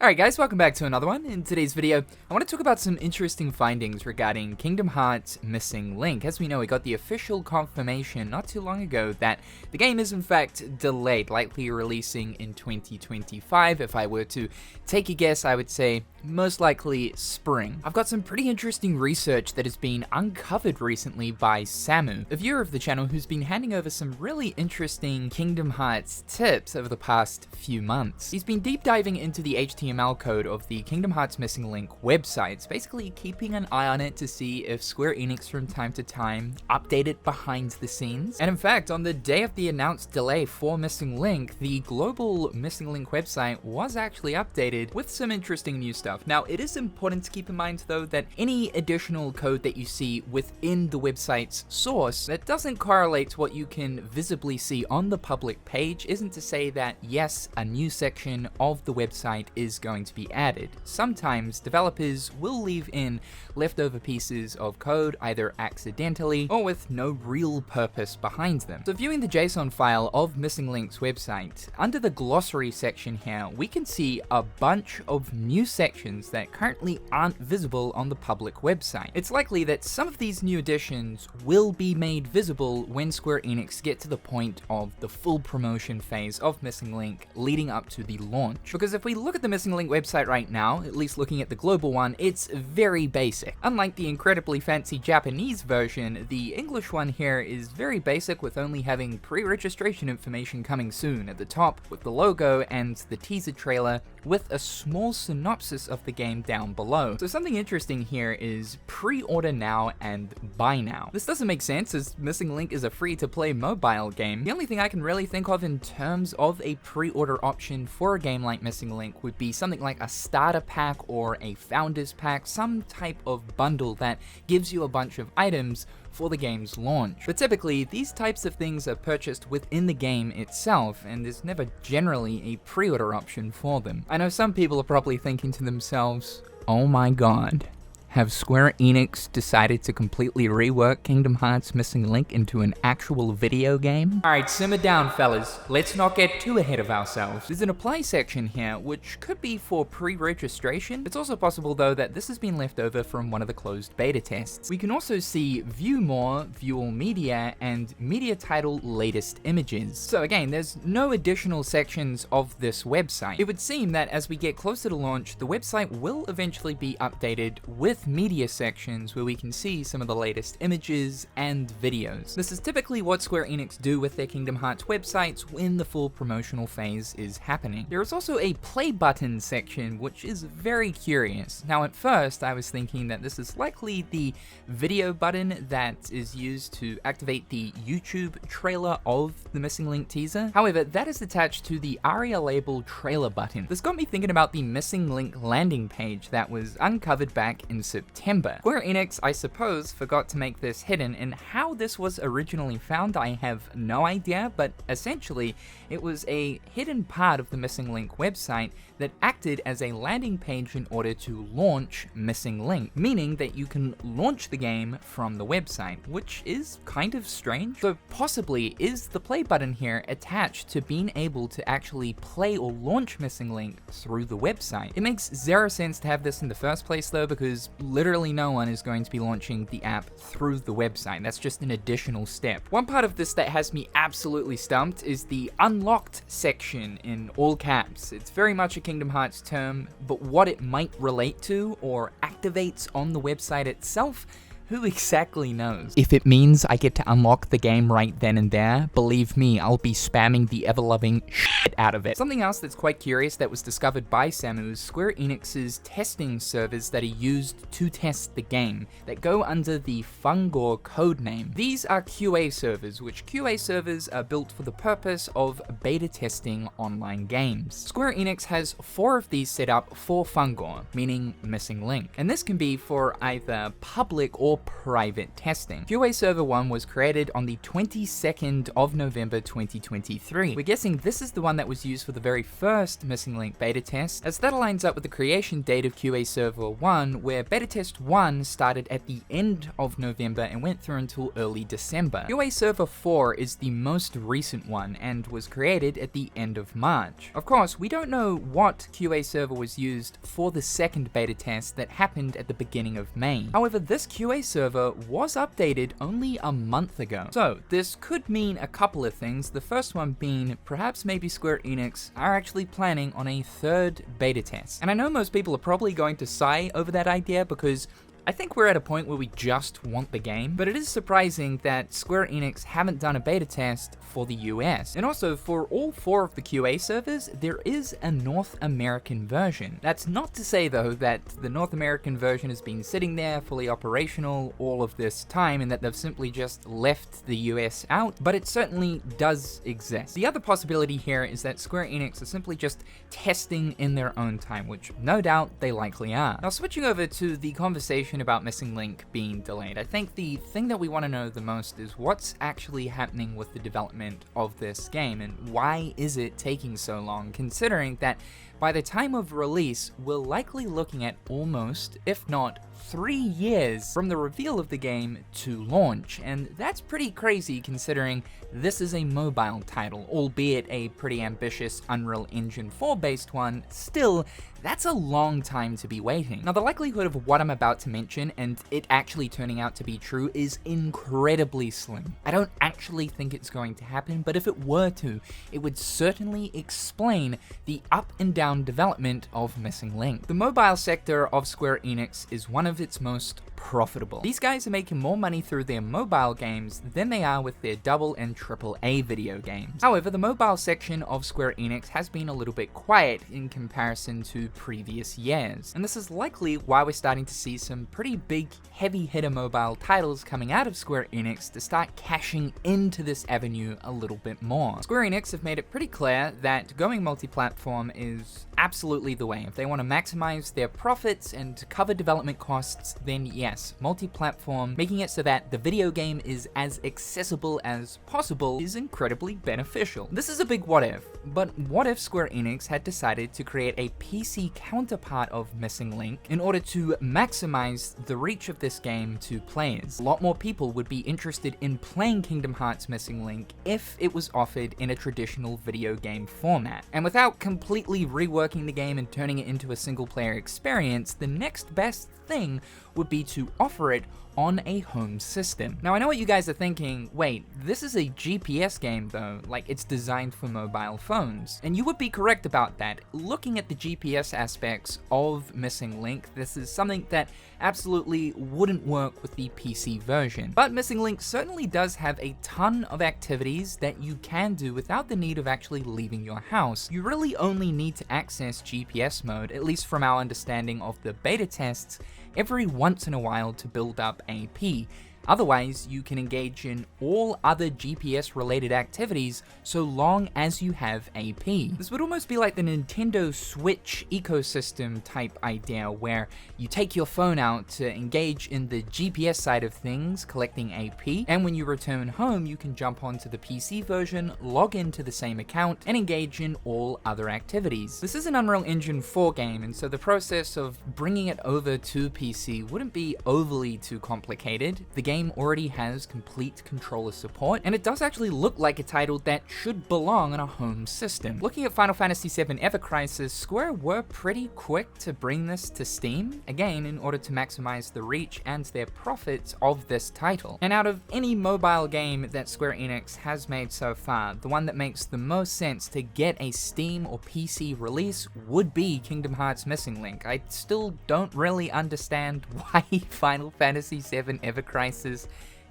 Alright guys, welcome back to another one. In today's video, I want to talk about some interesting findings regarding Kingdom Hearts Missing Link. As we know, we got the official confirmation not too long ago that the game is in fact delayed, likely releasing in 2025. If I were to take a guess, I would say most likely spring. I've got some pretty interesting research that has been uncovered recently by Samu, a viewer of the channel who's been handing over some really interesting Kingdom Hearts tips over the past few months. He's been deep diving into the HTML code of the Kingdom Hearts Missing Link websites, basically keeping an eye on it to see if Square Enix from time to time update it behind the scenes. And in fact, on the day of the announced delay for Missing Link, the global Missing Link website was actually updated with some interesting new stuff. Now, it is important to keep in mind though that any additional code that you see within the website's source that doesn't correlate to what you can visibly see on the public page isn't to say that yes, a new section of the website is going to be added. Sometimes developers will leave in leftover pieces of code either accidentally or with no real purpose behind them. So viewing the JSON file of Missing Link's website, under the glossary section here, we can see a bunch of new sections that currently aren't visible on the public website. It's likely that some of these new additions will be made visible when Square Enix get to the point of the full promotion phase of Missing Link leading up to the launch. Because if we look at the Missing Link website right now, at least looking at the global one, it's very basic. Unlike the incredibly fancy Japanese version, the English one here is very basic, with only having pre-registration information coming soon at the top with the logo and the teaser trailer with a small synopsis of the game down below. So something interesting here is pre-order now and buy now. This doesn't make sense as Missing Link is a free-to-play mobile game. The only thing I can really think of in terms of a pre-order option for a game like Missing Link would be something like a starter pack or a founders pack, some type of bundle that gives you a bunch of items for the game's launch. But typically, these types of things are purchased within the game itself, and there's never generally a pre-order option for them. I know some people are probably thinking to themselves, oh my god, have Square Enix decided to completely rework Kingdom Hearts Missing Link into an actual video game? Alright, simmer down fellas, let's not get too ahead of ourselves. There's an apply section here, which could be for pre-registration. It's also possible though that this has been left over from one of the closed beta tests. We can also see view more, view all media, and media title latest images. So again, there's no additional sections of this website. It would seem that as we get closer to launch, the website will eventually be updated with media sections where we can see some of the latest images and videos. This is typically what Square Enix do with their Kingdom Hearts websites when the full promotional phase is happening. There is also a play button section, which is very curious. Now at first I was thinking that this is likely the video button that is used to activate the YouTube trailer of the Missing Link teaser. However, that is attached to the ARIA label trailer button. This got me thinking about the Missing Link landing page that was uncovered back in September. Square Enix, I suppose, forgot to make this hidden, and how this was originally found I have no idea, but essentially it was a hidden part of the Missing Link website that acted as a landing page in order to launch Missing Link, meaning that you can launch the game from the website, which is kind of strange. So possibly is the play button here attached to being able to actually play or launch Missing Link through the website. It makes zero sense to have this in the first place though, because literally no one is going to be launching the app through the website. That's just an additional step. One part of this that has me absolutely stumped is the unlocked section in all caps. It's very much a Kingdom Hearts term, but what it might relate to or activates on the website itself, who exactly knows? If it means I get to unlock the game right then and there, believe me, I'll be spamming the ever-loving shit out of it. Something else that's quite curious that was discovered by Samu is Square Enix's testing servers that are used to test the game, that go under the Fungor codename. These are QA servers, which QA servers are built for the purpose of beta testing online games. Square Enix has 4 of these set up for Fungor, meaning Missing Link, and this can be for either public or for private testing. QA Server 1 was created on the 22nd of November 2023. We're guessing this is the one that was used for the very first Missing Link beta test, as that aligns up with the creation date of QA Server 1, where beta test 1 started at the end of November and went through until early December. QA Server 4 is the most recent one and was created at the end of March. Of course, we don't know what QA Server was used for the second beta test that happened at the beginning of May. However, this QA server was updated only a month ago. So this could mean a couple of things. The first one being perhaps maybe Square Enix are actually planning on a third beta test. And I know most people are probably going to sigh over that idea because I think we're at a point where we just want the game, but it is surprising that Square Enix haven't done a beta test for the US. And also, for all 4 of the QA servers, there is a North American version. That's not to say though that the North American version has been sitting there fully operational all of this time and that they've simply just left the US out, but it certainly does exist. The other possibility here is that Square Enix are simply just testing in their own time, which no doubt they likely are. Now, switching over to the conversation about Missing Link being delayed, I think the thing that we want to know the most is what's actually happening with the development of this game and why is it taking so long, considering that by the time of release, we're likely looking at almost, if not 3 years from the reveal of the game to launch, and that's pretty crazy considering this is a mobile title, albeit a pretty ambitious Unreal Engine 4 based one. Still, that's a long time to be waiting. Now, the likelihood of what I'm about to mention and it actually turning out to be true is incredibly slim. I don't actually think it's going to happen, but if it were to, it would certainly explain the up and down development of Missing Link. The mobile sector of Square Enix is one of its most profitable. These guys are making more money through their mobile games than they are with their double and triple A video games. However, the mobile section of Square Enix has been a little bit quiet in comparison to previous years, and this is likely why we're starting to see some pretty big heavy hitter mobile titles coming out of Square Enix to start cashing into this avenue a little bit more. Square Enix have made it pretty clear that going multi-platform is absolutely the way. If they want to maximize their profits and cover development costs, then yes, multi-platform, making it so that the video game is as accessible as possible, is incredibly beneficial. This is a big what if, but what if Square Enix had decided to create a PC counterpart of Missing Link in order to maximize the reach of this game to players? A lot more people would be interested in playing Kingdom Hearts Missing Link if it was offered in a traditional video game format. And without completely reworking the game and turning it into a single player experience, the next best thing would be to offer it on a home system. Now, I know what you guys are thinking, wait, this is a GPS game though, like it's designed for mobile phones. And you would be correct about that. Looking at the GPS aspects of Missing Link, this is something that absolutely wouldn't work with the PC version. But Missing Link certainly does have a ton of activities that you can do without the need of actually leaving your house. You really only need to access GPS mode, at least from our understanding of the beta tests, every once in a while to build up AP. Otherwise, you can engage in all other GPS related activities so long as you have AP. This would almost be like the Nintendo Switch ecosystem type idea, where you take your phone out to engage in the GPS side of things, collecting AP, and when you return home, you can jump onto the PC version, log into the same account, and engage in all other activities. This is an Unreal Engine 4 game, and so the process of bringing it over to PC wouldn't be overly too complicated. The game already has complete controller support, and it does actually look like a title that should belong on a home system. Looking at Final Fantasy VII Ever Crisis, Square were pretty quick to bring this to Steam, again in order to maximize the reach and their profits of this title. And out of any mobile game that Square Enix has made so far, the one that makes the most sense to get a Steam or PC release would be Kingdom Hearts Missing Link. I still don't really understand why Final Fantasy VII Ever Crisis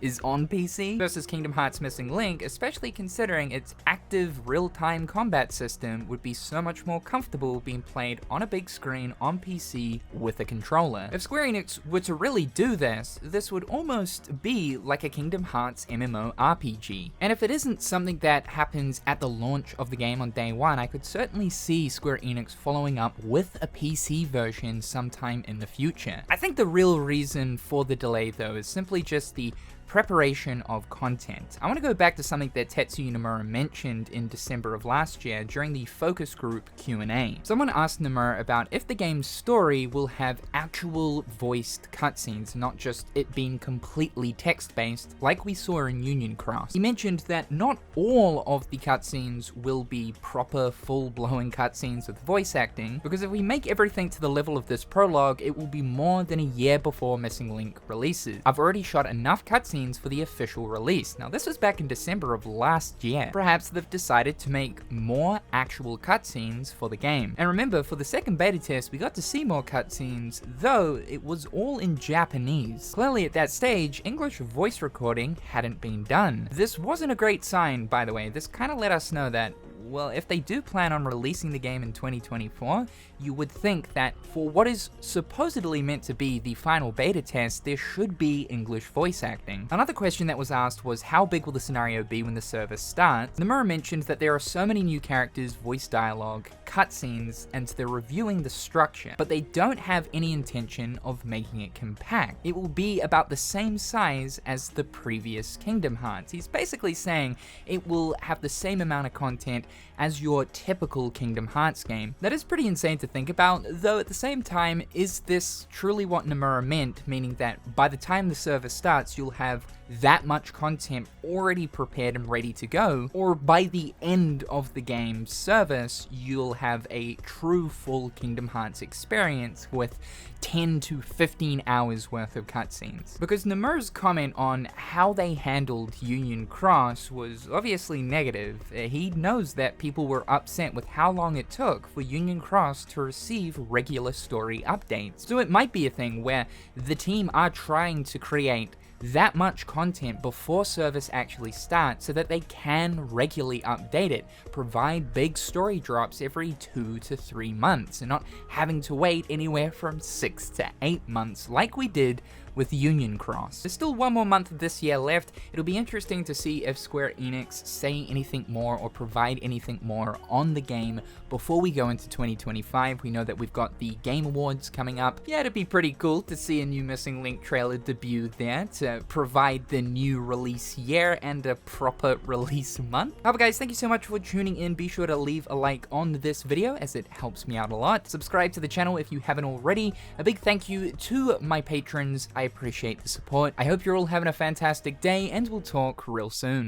is on PC versus Kingdom Hearts Missing Link, especially considering its active real-time combat system would be so much more comfortable being played on a big screen on PC with a controller. If Square Enix were to really do this, this would almost be like a Kingdom Hearts MMORPG. And if it isn't something that happens at the launch of the game on day one, I could certainly see Square Enix following up with a PC version sometime in the future. I think the real reason for the delay though is simply just the preparation of content. I want to go back to something that Tetsuya Nomura mentioned in December of last year during the focus group Q&A. Someone asked Nomura about if the game's story will have actual voiced cutscenes, not just it being completely text-based like we saw in Union Cross. He mentioned that not all of the cutscenes will be proper full-blown cutscenes with voice acting, because if we make everything to the level of this prologue, it will be more than a year before Missing Link releases. I've already shot enough cutscenes for the official release. Now this was back in December of last year. Perhaps they've decided to make more actual cutscenes for the game. And remember, for the second beta test, we got to see more cutscenes, though it was all in Japanese. Clearly at that stage, English voice recording hadn't been done. This wasn't a great sign, by the way. This kind of let us know that, well, if they do plan on releasing the game in 2024, you would think that for what is supposedly meant to be the final beta test, there should be English voice acting. Another question that was asked was how big will the scenario be when the server starts? Nomura mentioned that there are so many new characters, voice dialogue, cutscenes, and they're reviewing the structure, but they don't have any intention of making it compact. It will be about the same size as the previous Kingdom Hearts. He's basically saying it will have the same amount of content as your typical Kingdom Hearts game. That is pretty insane to think about, though at the same time, is this truly what Nomura meant, meaning that by the time the server starts, you'll have that much content already prepared and ready to go, or by the end of the game's service, you'll have a true full Kingdom Hearts experience with 10 to 15 hours worth of cutscenes. Because Nomura's comment on how they handled Union Cross was obviously negative. He knows that people were upset with how long it took for Union Cross to receive regular story updates. So it might be a thing where the team are trying to create that much content before service actually starts so that they can regularly update it, provide big story drops every 2 to 3 months, and not having to wait anywhere from 6 to 8 months like we did with Union Cross. There's still one more month of this year left. It'll be interesting to see if Square Enix say anything more or provide anything more on the game before we go into 2025. We know that we've got the Game Awards coming up. Yeah, it'd be pretty cool to see a new Missing Link trailer debut there to provide the new release year and a proper release month. However guys, thank you so much for tuning in. Be sure to leave a like on this video as it helps me out a lot. Subscribe to the channel if you haven't already. A big thank you to my patrons. I appreciate the support. I hope you're all having a fantastic day, and we'll talk real soon.